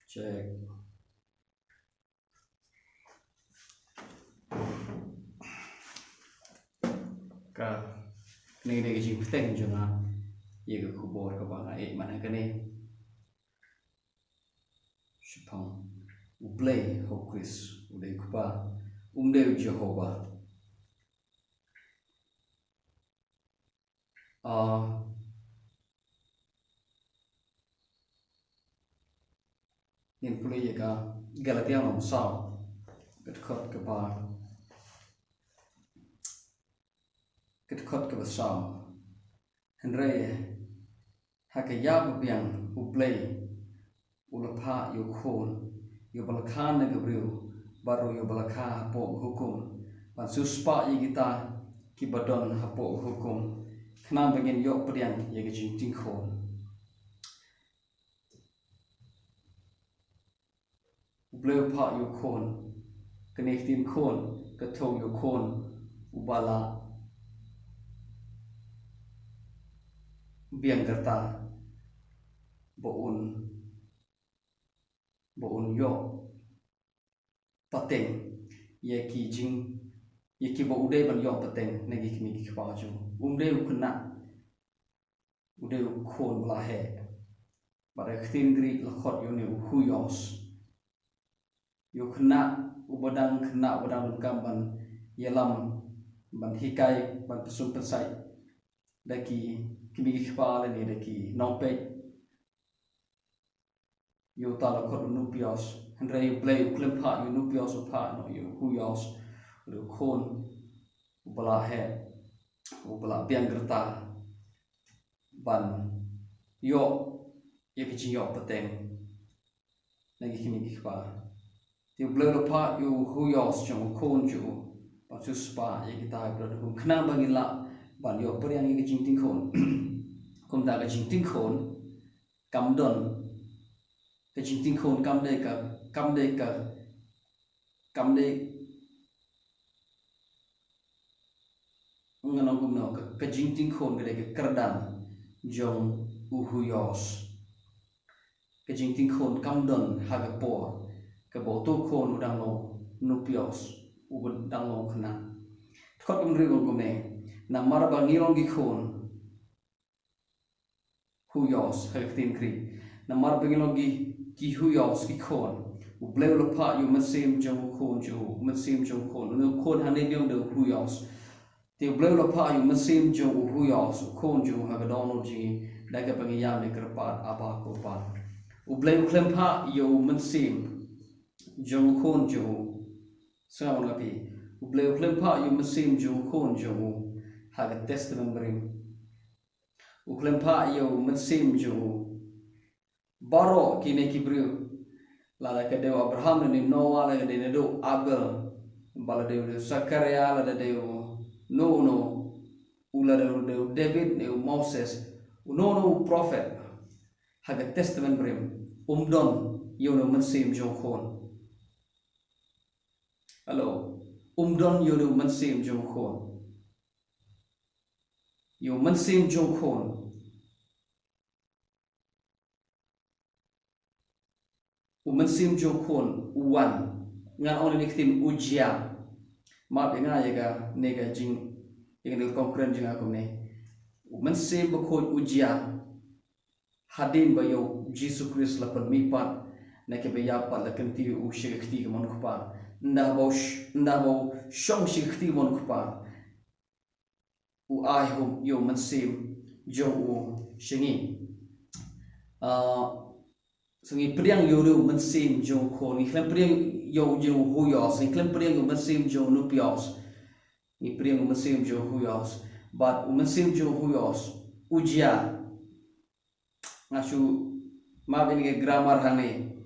Check. Ka ni de jing pteng junga ye ga kubor ka ba e mana ka ni shipang uplay ho Chris ude kupa umde Jehovah in puli ye ka Galatia ngom sao kat khot ka ba kat khot ka ba sao henre hakaya biang uplay ulapha yo khon yo balakhan na gabriu baro yo balakha po hukum pan suspa ye kita ki badon hapo hukum khna bagin yo priang ye ga jing ting khon uplay pha yo khon connect tin khon ka tho yo khon ubala biang karta boun yo pateng ye ki jing ye ki bo ude ban yo pateng ne gi mi ki ba ju umde ukna ude khon bla he bare khtin gri la khot yo ne hu yos yo khna ubadang khna ubadang kam ban yelam ban hikai ban pesum pesai daki kimi ki ba le ne daki nongpe yo ta la khot nu pios Henry you play you clip part you loop yours apart no you who yours lu khon ubala he ubala biang gerta ban yo ye ki yo pateng nagi kimi ki ba you blow apart you who yours chung khon ju ba su spa ye ki ta bro hu khna bangila ban yo priang ye ki jing ting khon kum da ga jing ting khon kam don cái chính tinh khôn cam đây ngan ông nó cái chính tinh khôn cái đây cái kerdan jong uhuyos cái chính tinh khôn cam don hagapo cái bộ tu khôn udang lo nupios ubud dang lo khna khot ông riu ông này nằm mar bang ngirong gi khôn huyos hay tin kri nằm mar bang ngirong gi ki huyos ki khon u bleu lo pa yu masim jong khon ju masim jong khon no khon han ne de huyos ti bleu lo pa yu masim jong huyos khon ju ha ga don ji da ka bang ya me kar pa aba ko pa u bleu klem pa yu masim jong khon ju sa on pi u bleu klem pa yu masim jong khon ju ha ga testament bring u klem pa yu masim ju baro kine kibriu la ka deu Abraham ni Noah la de do Abel bala de Zakaria la de no ula de David ne Moses no prophet haga testament brim don yo no mansim jo khon hello don yo no mansim jo khon yo mansim jo khon umansim jong khon uwan ngan on niktin ujia ma be nga yega nega jing ingel konkren jing aku ne umansim ba khon ujia hadin ba yo Jesus Christ la pan mi pat na ke be ya pat la kan ti u shikti ke mon khpa nda bo shong shikti mon khpa u ai hum yo mansim jong u shingi sengi priang yoru mansim jong khon ni klan priang yo huyos ni klan priang mansim jong nupios ni priang mansim jong huyos but mansim jong huyos ujia ngasu ma ben ge grammar hane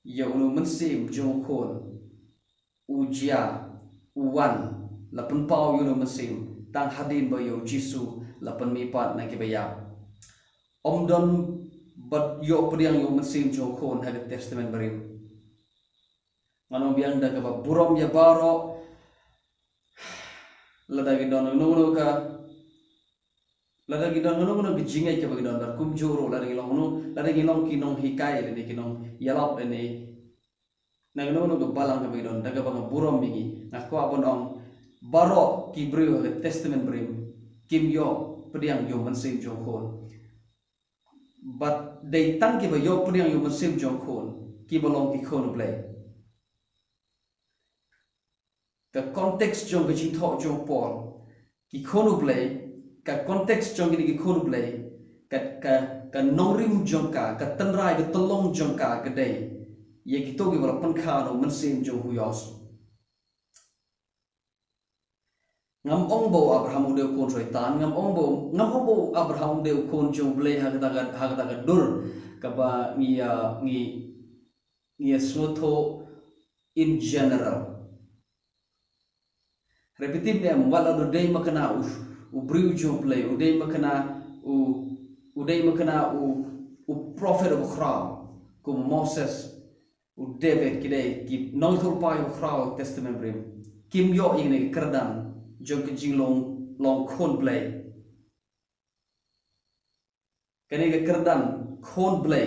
yo mansim jong khon ujia uwan lapan pau yo mansim tang hadin ba yo jisu lapan mi pat na ke baya don but yo priang yo mansim jo khon ha testament barim ngano biang da ka burom ya baro lada gi don no ka lada gi don ngono gijingai ke bagi don dar kum joro lada gi long kinong hikai le kinong yalop ne na ngono go balang ke bagi don daga bang burom bigi ngako abon ong baro ki brio ke testament brim kim yo pediang yo mensim jong khon but they tang ki ba yo pediang yo mensim jong khon ki balong ki khon play ka konteks jong ke jing tho jong pol ki khon play ka konteks jong ki khon play ka nongrim jong ka tenrai ka tolong jong ka dei ye ki to ki bala pan kha no mensim jong hu yos ngam ong bo Abraham de kon soitan ngam ong bo Abraham de kon jong play ha ka dur ka ba ngi smotho in general repetitive dem wala do day makana u briu jong play u day makana u prophet of crown ku Moses u David kidai ki noithul pa of crown testament brim kim yo ing kerdan jong ke jing long khon play kane ke kerdan khon play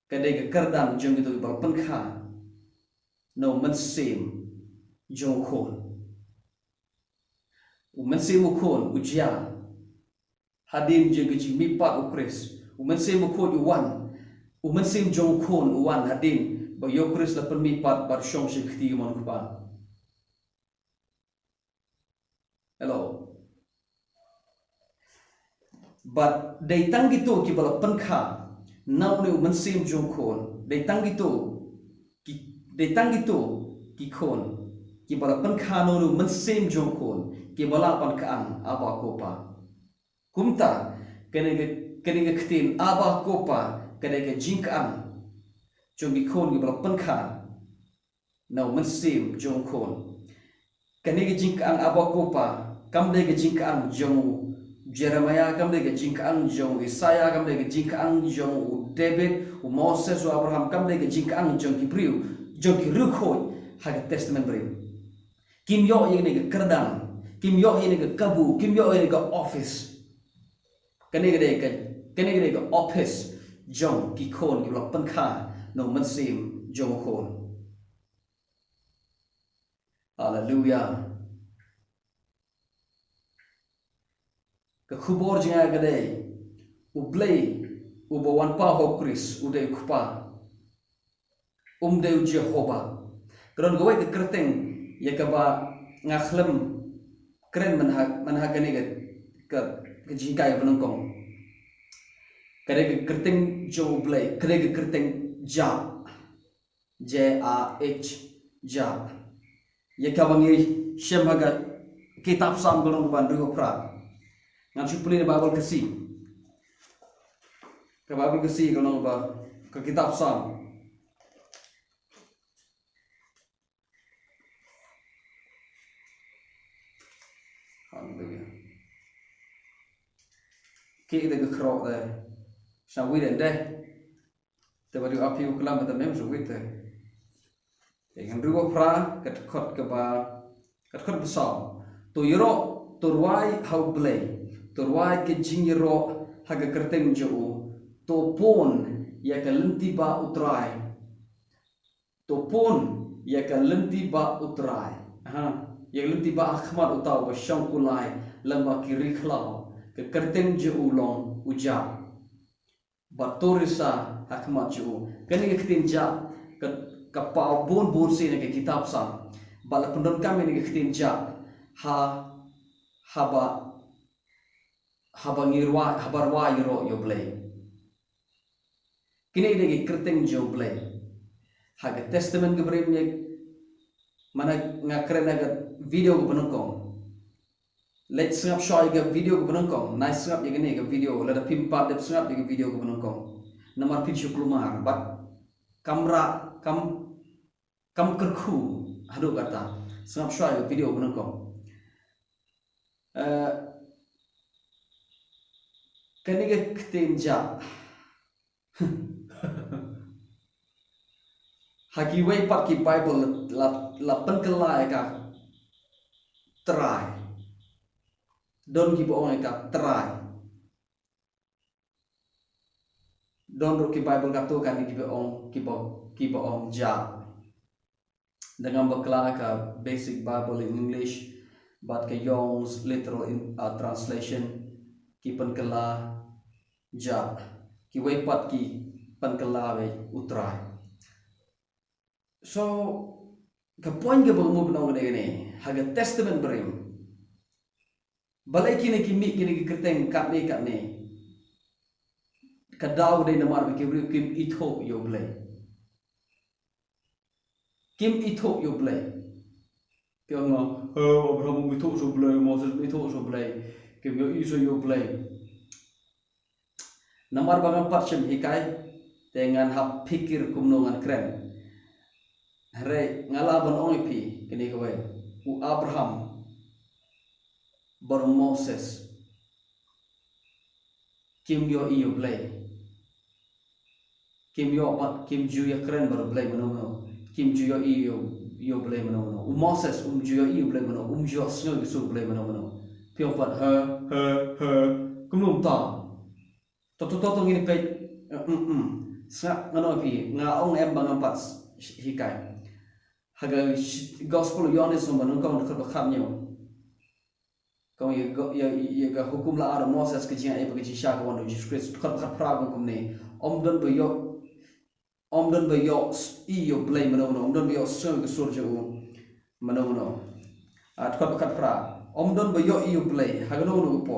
kane ke kerdan jong itu bal pan kha no man sim jong khon u man sim khon u jia hadin jong ke jing mi pat u Chris u man sim khon u wan u man sim jong khon u wan hadin ba yo Chris la pan mi pat par shong shi khti mon ku pa hello but they tang gitu ki bala pan kha now ne man sim jong khon they tang gitu ki khon ki bala pan kha no man sim jong khon ki bala pan ka ang aba ko pa kumta kene khtin aba ko pa kene jing ka ang jong ki khon ki bala pan kha now man sim jong khon kene jing ka ang aba ko pa kam de ke jing ka ang jong Jeremiah kam de ke jing ka ang jong Isaiah kam de ke jing ka ang jong David u Moses u Abraham kam de ke jing ka ang jong ki priu jong ki ru khoi ha testament brim kim yo ye ne ke kerdan kim yo ye ne ke kabu kim yo ye ne ke office kane ke office jong ki khon ki lo pan kha no man sim jong khon hallelujah ka khubor jinga gade u play u bawan pa ho Chris u de khupa de Jehovah kron gawai ke kerteng ya ka ba ngakhlem kren man ha gane ke jingai banongkong kare ke kerteng jo play kare ke kerteng ja JAH ja ya ka bangi shemaga kitab sam golong ban ru pra ngam chupli Bible kasi ke Bible kasi golong ba ke kitab sam hallelujah ki de kro de sa wi den de te ba du api u klam ta mem so wi te ngam ru pra ke khot ke ba ke khot besam tu yoro turwai how play turwai ke jingiro haga kerteng jo to pon ya ka lenti ba utrai to pon ya ka lenti ba utrai ya lenti ba akhmat utaw ba shang kulai lamba kiri khlau ke kerteng jo long uja ba torisa akhmat jo kani ke tin ja ka pa bon se ne ke kitab sa bala pendon kami ne ke tin ja haba ngirwa habarwa yoro yo play kini de kerteng jo play haga testament ke brem ne mana ngakren aga video ko banongkong let's snap show ga video ko banongkong nice snap ye ne ga video la da pimpa de snap ye video ko banongkong namar picture klumar but kamera kam kerku hadu kata snap show ga video ko banongkong kaniga ktenja hagi way pat ki Bible la pen kelai ka try don ki bo ka try don ro ki Bible ka to kan ki ba ong ja dengan bakla ka basic Bible in English but ke Young's literal translation ki pan kala ja ki wei pat ki pan kala we utrai. So ka point ke bamu benong ne haga testament berim balai kini ki mi kini ki kerteng kat ne ka daw de namar be kim itho yo blai kim itho yo blai piang ngo Abraham mi tho so blai Moses mi tho so blai kim yo iso yo blai namar bangan patchem hikai dengan hap pikir kumnongan kren hare ngalaban ong pi kini ko u Abraham bar Moses kim yo iyo blai kim juya keren bar blai mano kim juya iyo blai mano Moses juya iyo blai mano juya snow so blai mano piong pat ha kumum ta to ngini pe sa ngano pi nga ong em bangang pat hikai haga gospel yonis no mano kong ko kham nyo kong ye ga hukum la ara Moses ke jia e ba ke sha ko wan Jesus Christ khat pra hukum ne om don be yo I yo blame mano om don be yo so ke sur jo mano at khat pra om don be yo I yo blame ha no no po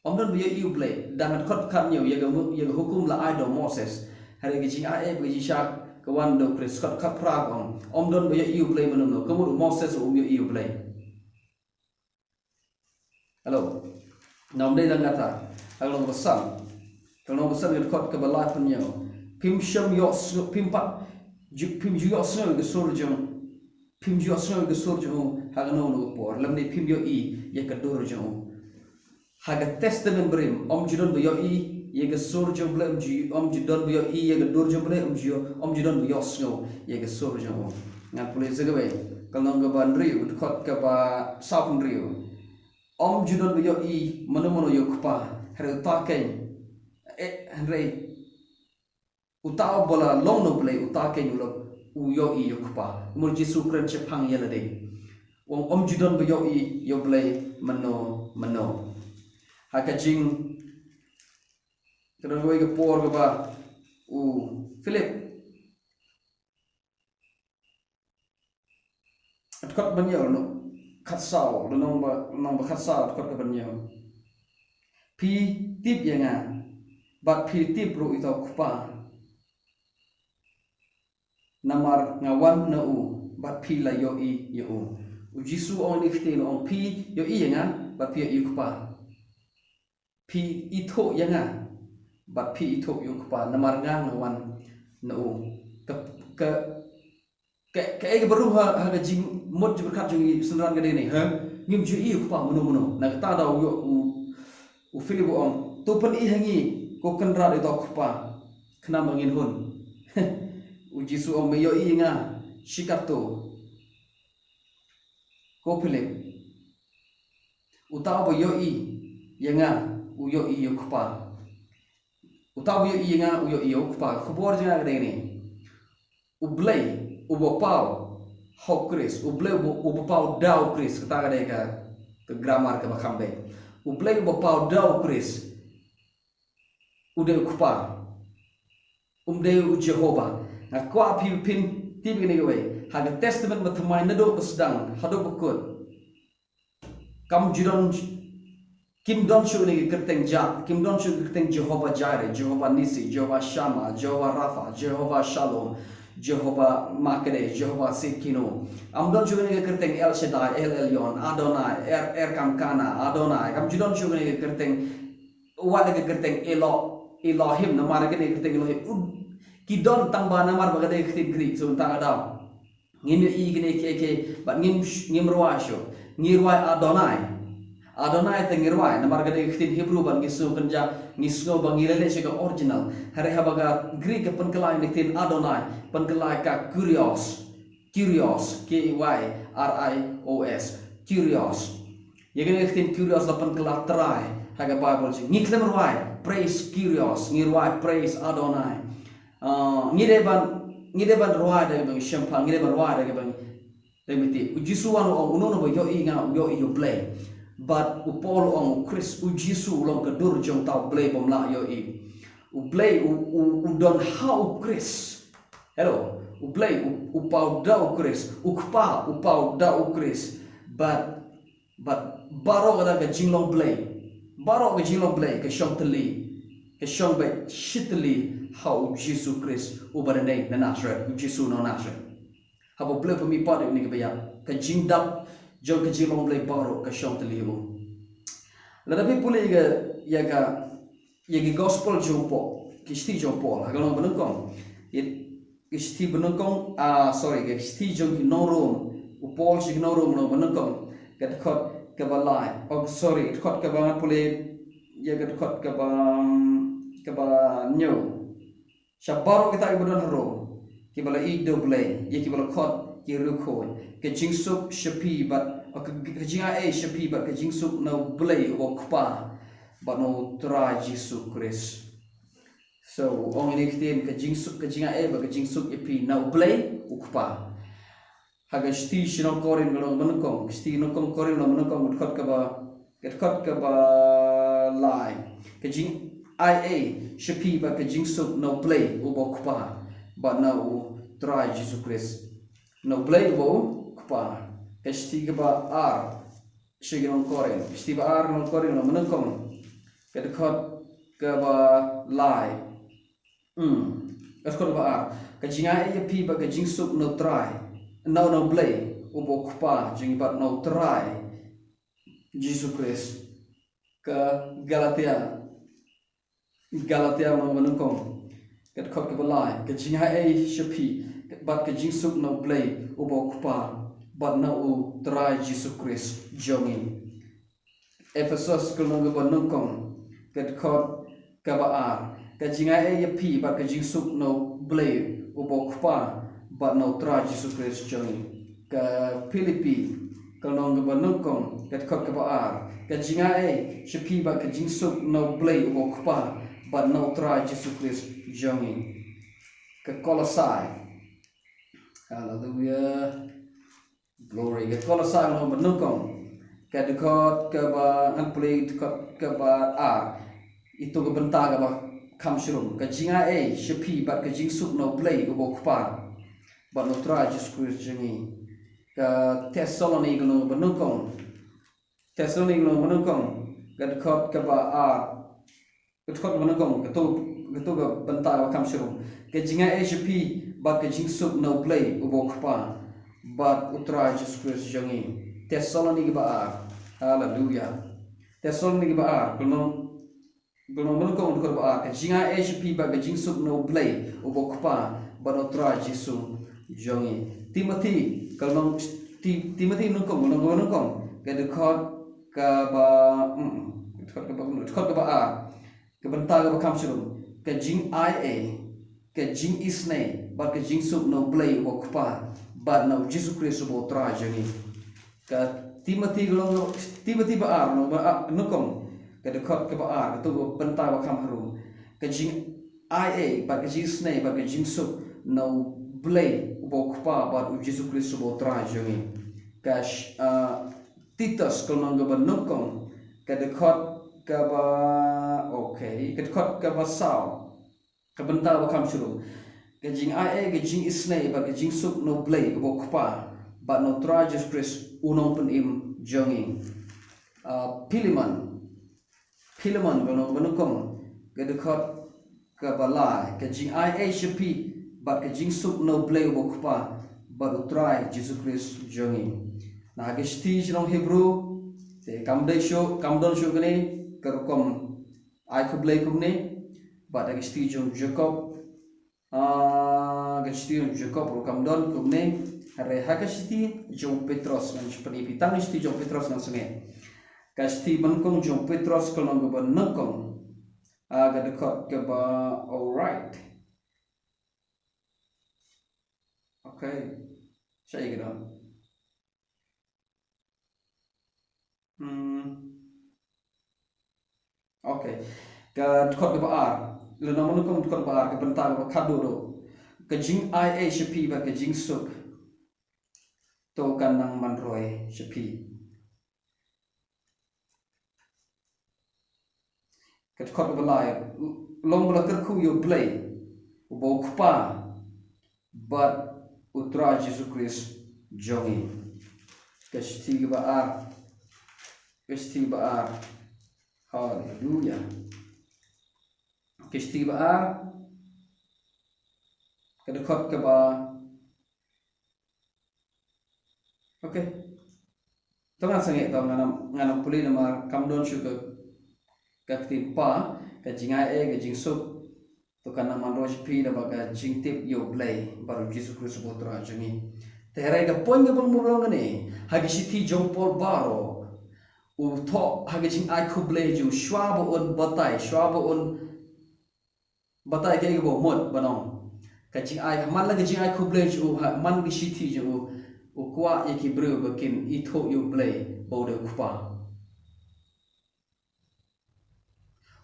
om don be yo I yo blame dan khat nyo ye ga hukum la ai do Moses ha ke jia e ba ke sha ko wan do Christ khat pra om don be yo I yo blame mano ko Moses yo I yo blame. Hello, nam đây đang ngata, kalau besar yang kot kebelah punya, pim syam yo pim pat, pim juga snow ke sur jeng, haga no por, lam ni pim yo I, ye kedor jeng, haga testament berim, om judon be yo I, ye ke sur jeng belum om judon be yo I, ye kedor jeng belum om judon be yo snow, ye ke sur jeng, ngan boleh segawe, kalau ngaban riu, kot keba sapun riu. Om judon be yo I mano yo kpa hare ta ken hare utao bola long no play uta ken u yo I yo kpa mur Jesu kren chepang yela de om judon be yo I yo play mano haka jing kadang go ke por ke ba u Philip at kot ban yo no khát sao nong ba khát sao kot ka banyo pi tip yang bat pi tip ro ito kupa namar ngawan na u bat pi la yo I yo u Jisu on iftin on pi yo I yang bat pi yo kupa pi ito yang bat pi ito yo kupa namar ngawan na u ke baru ha jing mod berkat jing senran gede ni ha ngim ju I kupa mano na ta da u Philip on to pen I hangi ko kenra de to kupa kena mangin hun u Jisu on me yo I nga shikato ko Philip u ta bo yo I yanga u yo I yo kupa u ta bo yo I nga u yo I yo kupa khobor jina gede ni u blai ubopau hok Chris uble ubopau dau Chris kata kadai ke grammar ke makambe uble ubopau dau Chris ude kupa umde u Jehovah na kwa pin tim gini we haga testament mathamai nado pesdang hado bukut kam jidon kim don shu ni kerteng kim don shu kerteng Jehovah Jireh Jehovah Nisi Jehovah Shammah Jehovah Rapha Jehovah Shalom Jehovah Makede, Jehovah Sikino. Amdon juga ni kerteng El Shaddai, El Elyon, Adonai, Kamkana, Adonai. Kam judon juga ni kerteng, wat ni kerteng Elohim. Nama ni kerteng Elohim. Kidon tambah nama bagade kerteng Greek. So tang ada. Ngim I gini ke, but ngim ruasyo, ngirwai Adonai. Adonai te ngirwai. Nama bagade kerteng Hebrew ban ngisu kenja. Ngisno bangilele sega original hare habaga Greek penkelai nitin Adonai penkelai ka Kyrios KYRIOS Kyrios yegene nitin Kyrios la penkelai terai haga Bible ji ngi klem ruai praise Kyrios ngi ruai praise Adonai ngi deban ruai de bang shempa ngi deban ruai de bang demiti ujisu wan ong unono bo yo inga yo yo play but upol ong Chris ujisu long ka dur jong tau play bom la yo i u play u don how Chris hello u play u pau da Chris u kpa u pau da Chris but baro kada ka jinglong play ka shong tali ka shong ba shitli how Jesus Christ u barane na Nazareth u Jesus no Nazareth habo play pemi pa ni ka baya ka jingdap jong ka jinglong play baro ka shong tali mo la da pe pule ya ka gospel jompo kisti jompo ha galong banukong kisti banukong sorry kisti jong no room u pol sig no room no banukong kat khot ka balai sorry khot ka ba pule ya kat khot ka ba nyo shabaro kita ibadon haro ki bala i do play ye ki bala khot ki ruko ke jingsuk shapi but ka jinga shapi but ka jingsuk no play o kpa but no try Jesus Christ so ong ni kiten ka jinga but ka jingsuk ipi no play o kpa haga sti shinong korin galong manukong sti nokong korin lo manukong khot ka ba lai ka jing shapi ba ka jingsuk no play u bokpa ba na u try Jesus Christ no play bo kpa ka sti ka ba r shigong korin sti ba r no korin lo manukong ka khot ka ba lai ka khot ba r ka jinga shapi ba ka jingsuk no try no play ubo kupa jing bat no try Jesus Christ ka Galatia mo manukong kat khot ka balai ka jinga shapi bat ka jingsuk no play ubo kupa bat no u try Jesus Christ jongi Ephesus ka no ga manukong kat khot ka ba ar ka jinga shapi bat ka jingsuk no play ubo kupa but no try Jesus Christ journey ka Philippi ka nong ga banukong kat khot ka ba ar ka jinga shapi ba ka jingsuk no play o kpa but no try Jesus Christ journey ka Colossae hallelujah glory ka Colossae no banukong ka khot ka ba an play ka ba ar itu ka benta ka ba kamshrum ka jinga shapi ba ka jingsuk no play o kpa but no try Jesus Christ jengi ka Thessalonians no banukong ka khot ka ba ka khot banukong ka to ga banta ba kamshuru ka jinga HP but ka jingsuk no play ubo kpa but try Jesus Christ jengi Thessalonians ba hallelujah Thessalonians ba kuno banukong ka ba ka jinga HP but ka jingsuk no play ubo kpa but no try Jesus jongi Timothy kalong Timothy nungkong ka khot ka ba ka banta ka ba kamshuru ka jing ka jing isne ba ka jing sub no play o kpa ba no Jesus Christ bo tra jongi ka Timothy ba no nungkong ka khot ka ba ka to banta ba kamharu ka jing ba ka jing isne ba ka jing sub no play ubo kpa ba Jesus Christ bo tra jongi ka Titus kalong ga banukong ka khot ka ba okay ka khot ka ba sao ka banta ba kamshuru ka jing ka jing isne ba ka jing suk no play ubo kpa ba no tra Jesus Christ unong penim jongi Philemon kalong banukong ka khot ka ba lai ka jing shapi but ka jing suk no play ubo kpa but try Jesus Christ jongi na ka sti jong Hebrew te kamdon show gani karukom ai ko play kumne but ka sti jong Jacob ka sti jong Jacob ro kamdon kumne hare ha ka sti jong Petros man chpani pitang sti jong Petros nan sunge ka sti bankong jong Petros kalong ba nakong ka dekot ka ba all right okay saya kira okay ka khot ka ar le no mun ko khot ba ar ka banta ka khadu do ka jing ai a shapi ba ka jing suk to kan nang man roi shapi ka khot ba lai long bla ka khu yo play bo khpa but utra Jesus Christ jongi kasti ba ar hallelujah kasti ba ar kada khot ka ba okay tongan sange to ngana puli namar kamdon shuka kakti pa ka jingai e ka jingsuk to kana manroj pi da baga jingtip yo play baru Jesus Christ botra jangi terai ka poin ka pangmurong ne hagi sithi jong pol baro u tho hagi jing ai khu play ju shwa bo on batai ke bo mod banong ka jing ai man la ka jing ai khu play ju man ki sithi ju u kwa ye ki bru bakin I tho yo play bo de kupa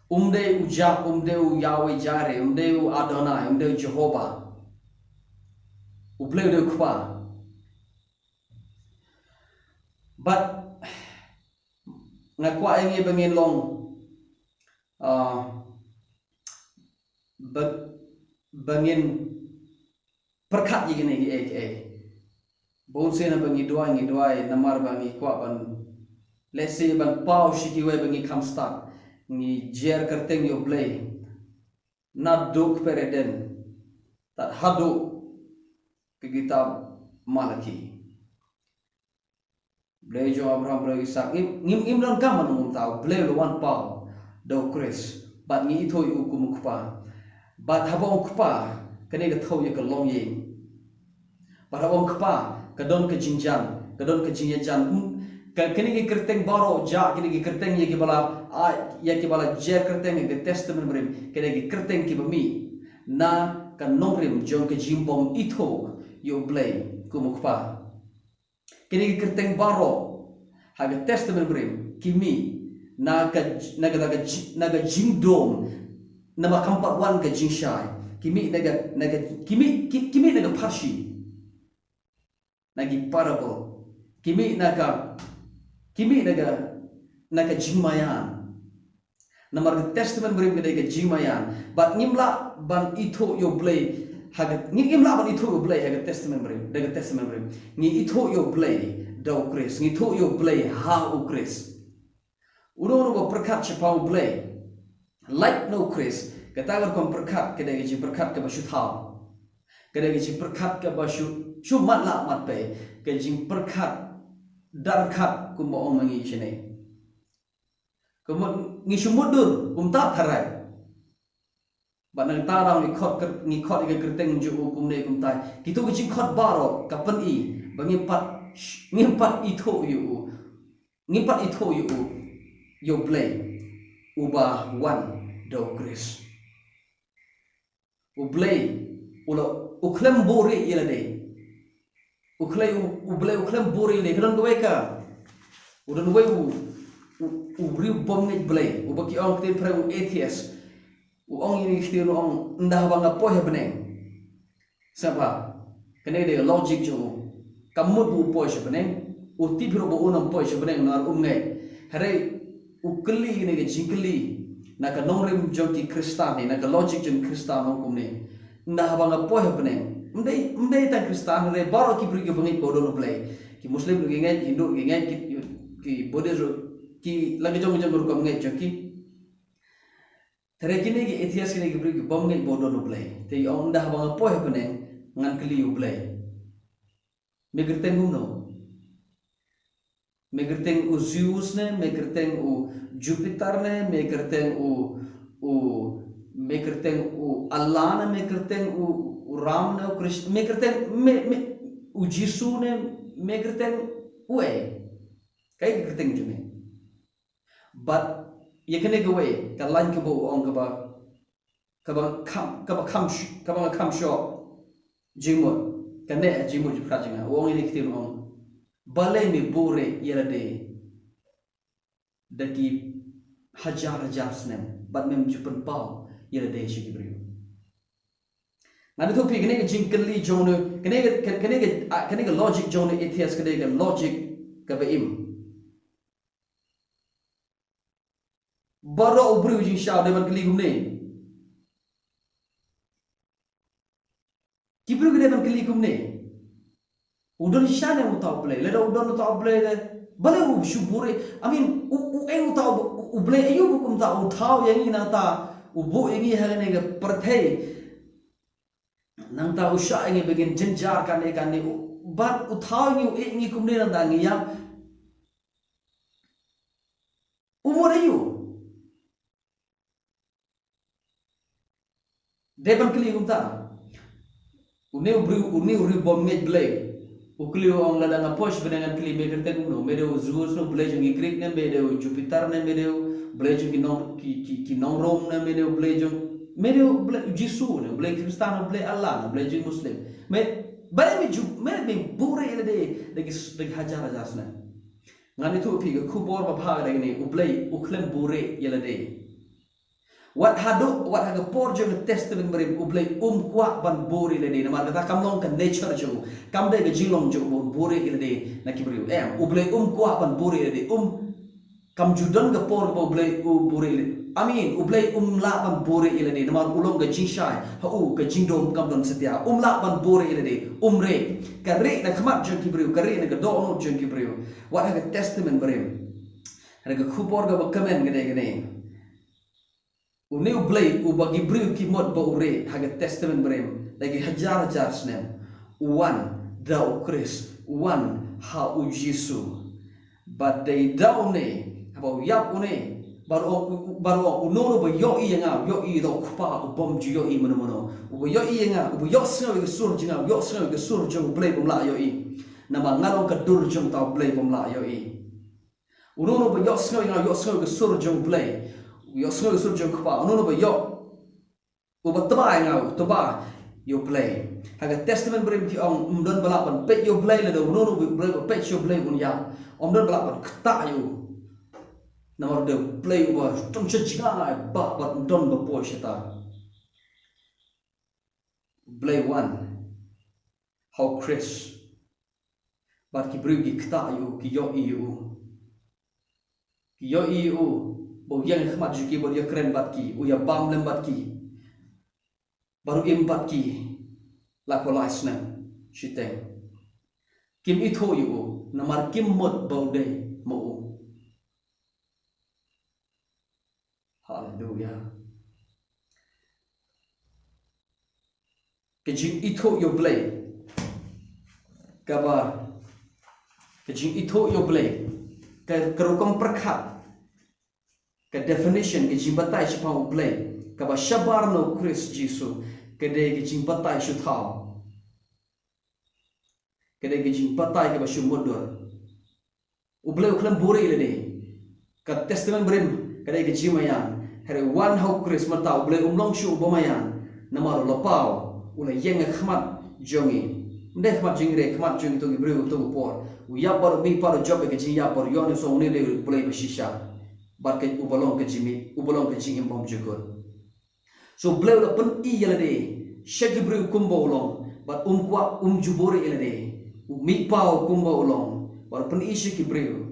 umde uja umde u Yahweh jare umde u Adonai umde u Jehovah u play de kupa but ngakwa ngi bangin long bangin perkat yi gini bon se na bangi doai namar bangi kwa ban let's say ban pau shiki we bangi kam start ngi jer kerteng yo play na duk pereden tat hadu ke kitab Malaki play jo Abraham play Isaac ngim don kam manung tau play lo wan pau do Chris bat ngi thoi u kumukpa bat habong kpa kene ka thau ye ka long ye bat habong kpa kadon ke jinjan kadon ke jinjan kene ke kerteng baro ja kene ke kerteng ye ke bala ye ke bala jer kerteng ke testament brim kene ke kerteng ke bami na ka nongrim jong ke jimbom itho yo play kumukpa kene ke kerteng baro ha ke testament brim kimi naga jingdom nama kampat wan ke jingshai kimi naga parshi nagi parable kimi naga jingmayan nama ke testament beri naga jingmayan but ngimla ban itho yo play haga ngimla ban itho yo play haga testament beri ngi itho yo play do Chris ngi itho yo play ha o Chris uno perkat chapau play like no Chris katagar kom perkat kedai ji perkat ke basu thau kedai ji perkat ke basu mat la mat pe ke jing perkat darkat kum mo mangi chene kum ngi sumudur kum ta tharai banang tarang ni khot ke kerteng ju kum ne kum tai kitu ke jing khot baro kapan I ngimpat itho yu yo play ubah one do Chris u play ulo uklem bori yelade uklem bori le kan doe ka udan we u riu bom ngai play u baki ong tin pre u atheist u ong ini stio ong ndah banga po he beneng sapa kene de logic jo kamut bu po she beneng u ti phiro bo unam po she beneng nar ngai hare ukli ni ke jingkli na ka nongrim jongki kristan ni na ka logic jong kristan ong kumne nda banga po he pne mdei ta kristan re baro ki pri ke bangi bodo no play ki muslim ge ngai hindu ge ngai ki buddhism ki lagi jong gur kom ngai jongki thare kini ki atheist ki pri ke bom ngai bodo no play te ong nda banga po he pne ngan kli u play me gerteng no megerteng u Zeus ne megerteng u Jupiter ne megerteng u Allah ne megerteng u Ram ne u Krishna megerteng u Jisu ne megerteng u kai gerteng jume but ye kene go we ka lan ke bo ong ka ba kam sho jimot kane jimot ju prajinga ong ile kitin ong balai me bore yelade daki hajar snem but mem jupan pau yela de shi gibriu ngani to pi kene jinkali jone kene logic jone atheist kene logic ka beim baro ubriu jing sha de ban kli gumne gibriu kene ban kli gumne udon sha ne utau play le udon utau play de bale u shubure I mean u ai utau u play ayu bukum ta uthau yang ina ta u bo ini hane ga perthai nang ta usha ngi begin jenjar kan ni bat uthau ngi ngi kumne nang da ngi ya umur ayu depan kli umta uni uri bom met blay ukliu ong lada na posh benengan kli me kerte no medeu zeus no blay ngi greek ne medeu jupiter ne medeu blay ngi non ki non rom ne medeu blay Mereu Jisu ne, boleh Kristen, boleh Allah, boleh jadi Muslim. Me bure ele de hajar sna. Ngani tu pi ke kubor ba bha lagi ni, boleh uklem bure ele de. Wat haga por je testament berim boleh kwa ban bure ele de. Namar kata kamlong ke nature jo, kamde ke jilong jo bure ele de. Nakibriu. Boleh kwa ban bure ele de. Kam judan ke por ba boleh bure ele. Amin, ublay la ban bore ilade, namar ulong ke jingshai, ke jingdom kamdon setia, la ban bore ilade, re, kare na khamat jeng kibriu, kare na ke dono jeng kibriu. What have a testament berim? Ada ke khupor ke bakamen gede. Uni ublay bagi briu kimot ba ure, haga testament berim. Lagi hajar snem. One thou Christ, one ha u Jesu. But they down ne, about yap une. Baru unono ba yo I nga yo I do kpa ubom ju yo I mono ubo yo I nga ubo yo sno ke sur jinga yo sno ke sur jong play bom la yo I nama ngalong ka dur jong ta play bom la yo I unono ba yo sno ke sur jong play yo sno ke sur jong kpa unono ba yo ubo taba nga taba yo play haga testament berim ki ong umdon bala ban pet yo play la do unono ba pet yo play un ya omdon bala ban kta yo Namar de play over tung chijga ba don ba po shita play one how Chris but ki brugi kta yu ki yo bo yang khmat ju ki bo ya kren bat ki u ya bam lem bat ki baru im bat ki la ko lai snap shiteng kim itho yu namar kim mot bo de mo Hallelujah. Kejing itu yo play. Kabar. Kejing itu yo play. Kerukam perkat. Ke definition kejing batai siapa play. Kabar syabar no Chris Jesu. Kedai kejing batai syuthau. Kedai kejing batai kabar syumudur. Ublay uklam buri ile de. Ke testament berim kedai kejing mayan. Hari one how Chris matau boleh umlong syu bamayan namar lapau ula yang khmat jongi ndeh khmat jingre khmat jongi to gibriu to por uya par mi par job ke jiya par yon so ne le boleh beshisha bar ke ubalong ke jimi ubalong ke jing imbom jukor so boleh la pen I yala de shagibriu kumbo ulong but kwa jubore yala de mi pau kumbo ulong bar pen I shagibriu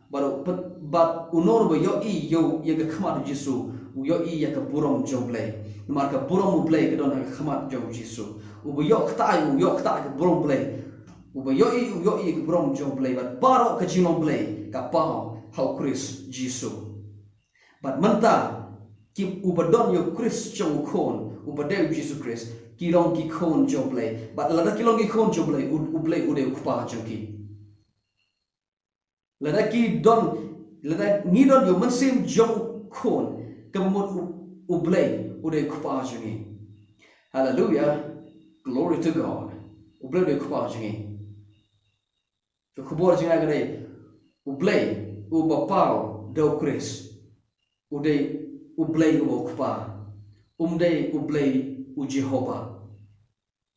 bar but unor bo yo I yo ye ke khmat Jesu uyo I ya ke burong jong play namar ke burong play ke don ke khamat jong Jesu ubo yo kta ke burong play ubo yo I ke burong jong play but baro ke jingong play ka pao how Chris Jesu but manta ki ubo don yo Chris jong kon ubo de Jesu Chris ki long ki kon jong play but lada ki long ki kon jong play u play u de kpa jong ki lada ki don lada ni don yo mansim jong kon kemut ublay uday kupa jangi. Hallelujah, glory to God. Ublay uday kupa jangi. Kekubor jangi agade ublay ubapau do Chris uday ublay ubo kupa ublay u Jehovah.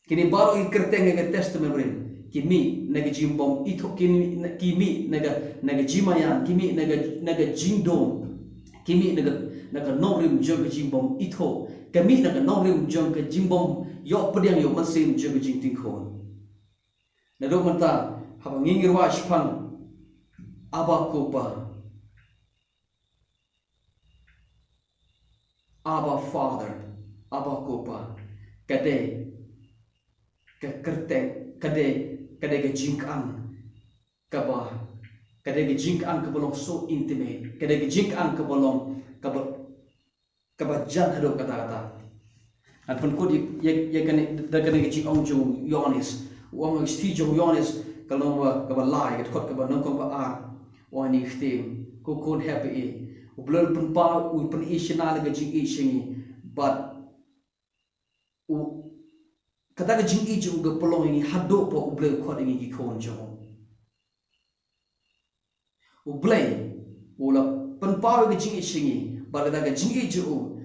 Kini baru ikerteng ke testament rin. Kimi naga jimbom itu kimi naga jimayan kimi naga jingdom kimi naga no rim jong ka jimbom itho kami naga no rim jong ka jimbom yo padiang yo masim jong jing ting khon na do mata haba ngingirwa shpang aba kopa aba father aba kopa kade ka kerteng kade ka jingkang kaba kade ka jingkang ka bolong so intimate kade ka jingkang ka bolong kaba jan hado kata at pun ko ye kane da kane ka jingong jo yonis wang sti jo yonis kalau kaba lai ka khot kaba nong ko ba wani khtim ko kon happy u blur pun pa u pun ishina ga jing ishingi but u kata ka jing i jo ga polong ini hado po u blur khot ini ki khon jo u blay u la pun pa ga jing ishingi but kata ka jing i jo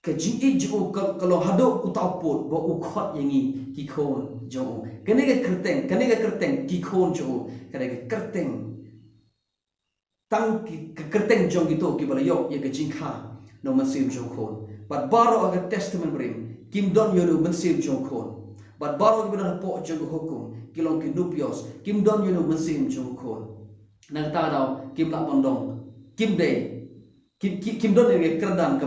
ka jing i jo kalau hado u ta pot bo u khot ini ki khon jo kane ka kerteng ki khon jo kane ka kerteng tang ka kerteng jong gitu ki bala yok ye ka jing kha no masim jo khon but baro aga testament bring kim don yo no masim jo khon but baro ki bala po jo hukum kilong ki nupios kim don yo no masim jo khon nang ta daw kim la bondong kim de kim don ye kerdan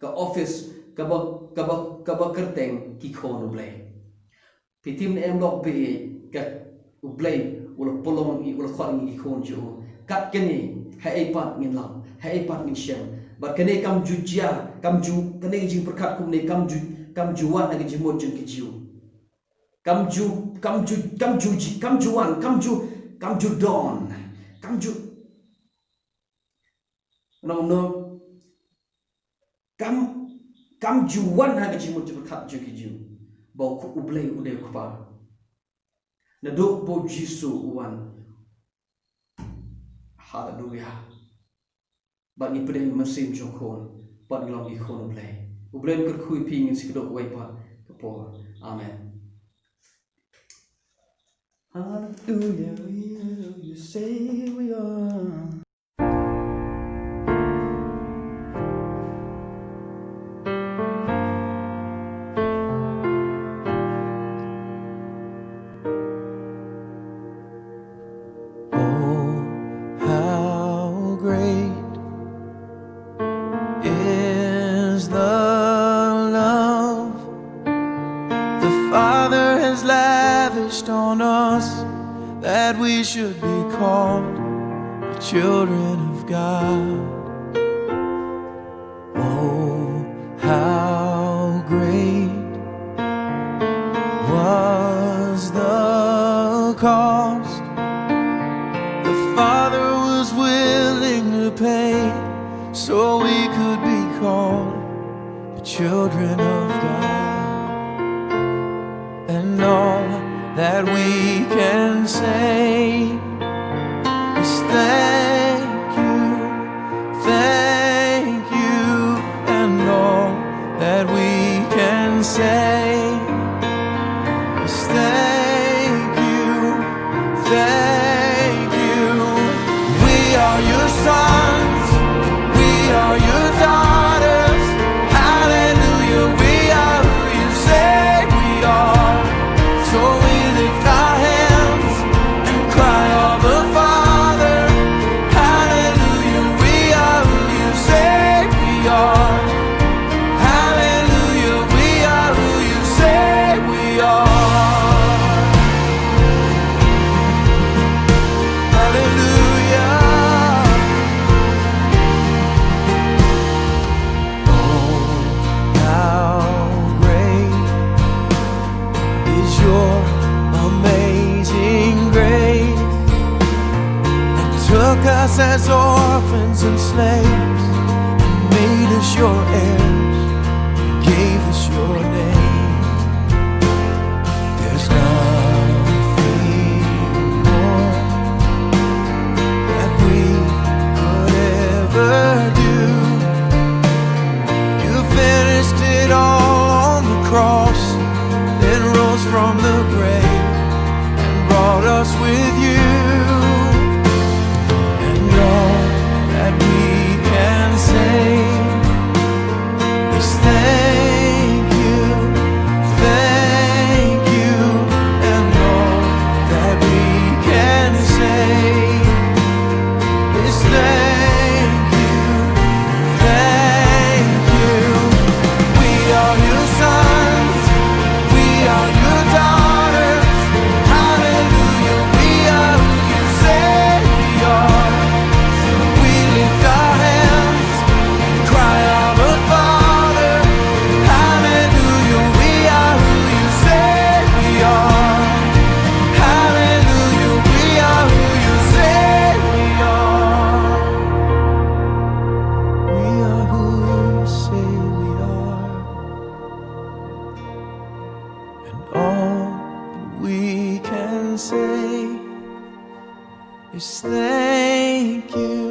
ka office ka ba kerteng ki khon ble pitim em lok be ka ble ul polong i ul khon ki khon jo kat kene hai pat ngin lam hai pat ngin shem but kene kam jujia kam ju kene jing perkat kum ne kam juan agi jimot jeng kijiu kam ju don kam ju no kam juan agi jimot jeng perkat jeng kijiu bau ku ublei ude ku pa na do bo jisu wan hallelujah but ni pedeng masim jong khon but ni long ki khon play u blem ker khui ping in sikdo wai pa kapo amen hallelujah you say we are on us that we should be called the children of God. Oh, how great was the cost the Father was willing to pay so we could be called the children of God. And all that we can say is thank you, and all that we can say is thank you. We are your sons, we are your daughters, hallelujah, we are who you say we are. So we lift our hands and cry, Abba Father, hallelujah, we are who you say we are. Hallelujah, we are who you say we are. Hallelujah. Oh, how great is your amazing grace, and took us as orphans and slaves and made us your heirs, and gave us your name. There's nothing more that we could ever do. You finished it all on the cross, then rose from the grave and brought us with you. And all that we is thank you.